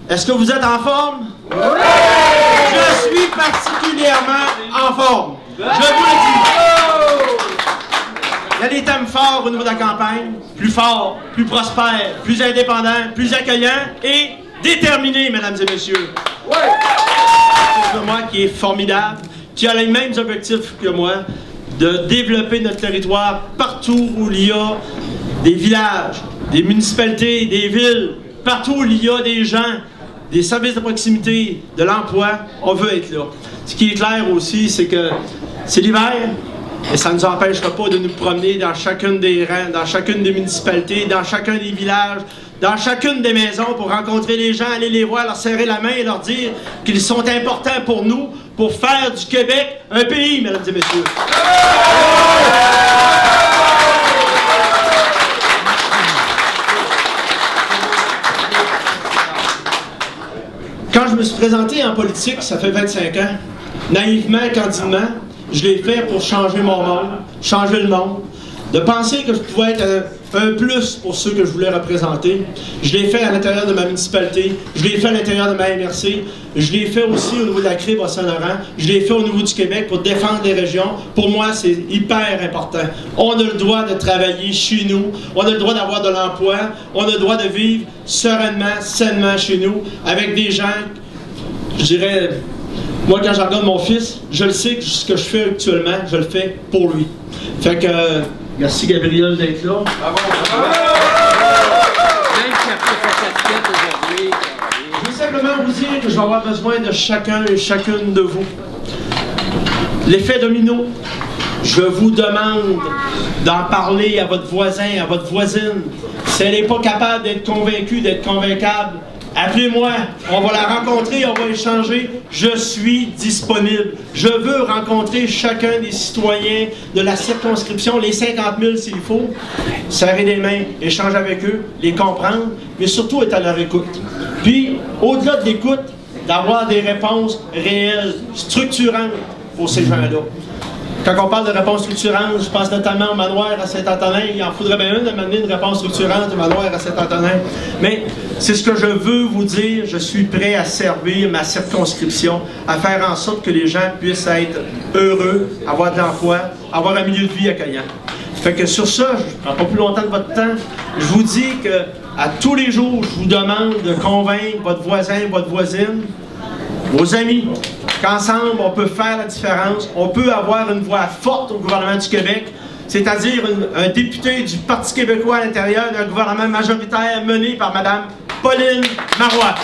Est-ce que vous êtes en forme? Oui! Je suis particulièrement en forme. Je vous le dis. Il y a des thèmes forts au niveau de la campagne. Plus fort, plus prospère, plus indépendant, plus accueillant et déterminé, mesdames et messieurs. Oui! C'est moi qui est formidable, qui a les mêmes objectifs que moi, de développer notre territoire partout où il y a des villages, des municipalités, des villes, partout où il y a des gens, des services de proximité, de l'emploi, on veut être là. Ce qui est clair aussi, c'est que c'est l'hiver, et ça ne nous empêchera pas de nous promener dans chacune des rangs, dans chacune des municipalités, dans chacun des villages, dans chacune des maisons pour rencontrer les gens, aller les voir, leur serrer la main et leur dire qu'ils sont importants pour nous, pour faire du Québec un pays, mesdames et messieurs. Quand je me suis présenté en politique, ça fait 25 ans, naïvement, candidement, je l'ai fait pour changer mon monde, changer le monde, de penser que je pouvais être un plus pour ceux que je voulais représenter. Je l'ai fait à l'intérieur de ma municipalité, je l'ai fait à l'intérieur de ma MRC, je l'ai fait aussi au niveau de la CRIB à Saint-Laurent, je l'ai fait au niveau du Québec pour défendre les régions. Pour moi, c'est hyper important. On a le droit de travailler chez nous, on a le droit d'avoir de l'emploi, on a le droit de vivre sereinement, sainement chez nous, avec des gens, je dirais, moi quand je regarde mon fils, je le sais que ce que je fais actuellement, je le fais pour lui. Fait que, merci Gabriel d'être là. Bravo. Je veux simplement vous dire que je vais avoir besoin de chacun et chacune de vous. L'effet domino, je vous demande d'en parler à votre voisin, à votre voisine. Si elle n'est pas capable d'être convaincue, d'être convaincable, appelez-moi, on va la rencontrer, on va échanger. Je suis disponible. Je veux rencontrer chacun des citoyens de la circonscription, les 50 000 s'il faut, serrer les mains, échanger avec eux, les comprendre, mais surtout être à leur écoute. Puis, au-delà de l'écoute, d'avoir des réponses réelles, structurantes pour ces gens-là. Quand on parle de réponse structurante, je pense notamment au manoir à Saint-Antonin. Il en faudrait bien de m'amener une réponse structurante au manoir à Saint-Antonin. Mais c'est ce que je veux vous dire. Je suis prêt à servir ma circonscription, à faire en sorte que les gens puissent être heureux, avoir de l'emploi, avoir un milieu de vie accueillant. Fait que sur ça, je ne prends pas plus longtemps de votre temps. Je vous dis que à tous les jours, je vous demande de convaincre votre voisin, votre voisine, vos amis, qu'ensemble, on peut faire la différence. On peut avoir une voix forte au gouvernement du Québec, c'est-à-dire un député du Parti québécois à l'intérieur d'un gouvernement majoritaire mené par Mme Pauline Marois.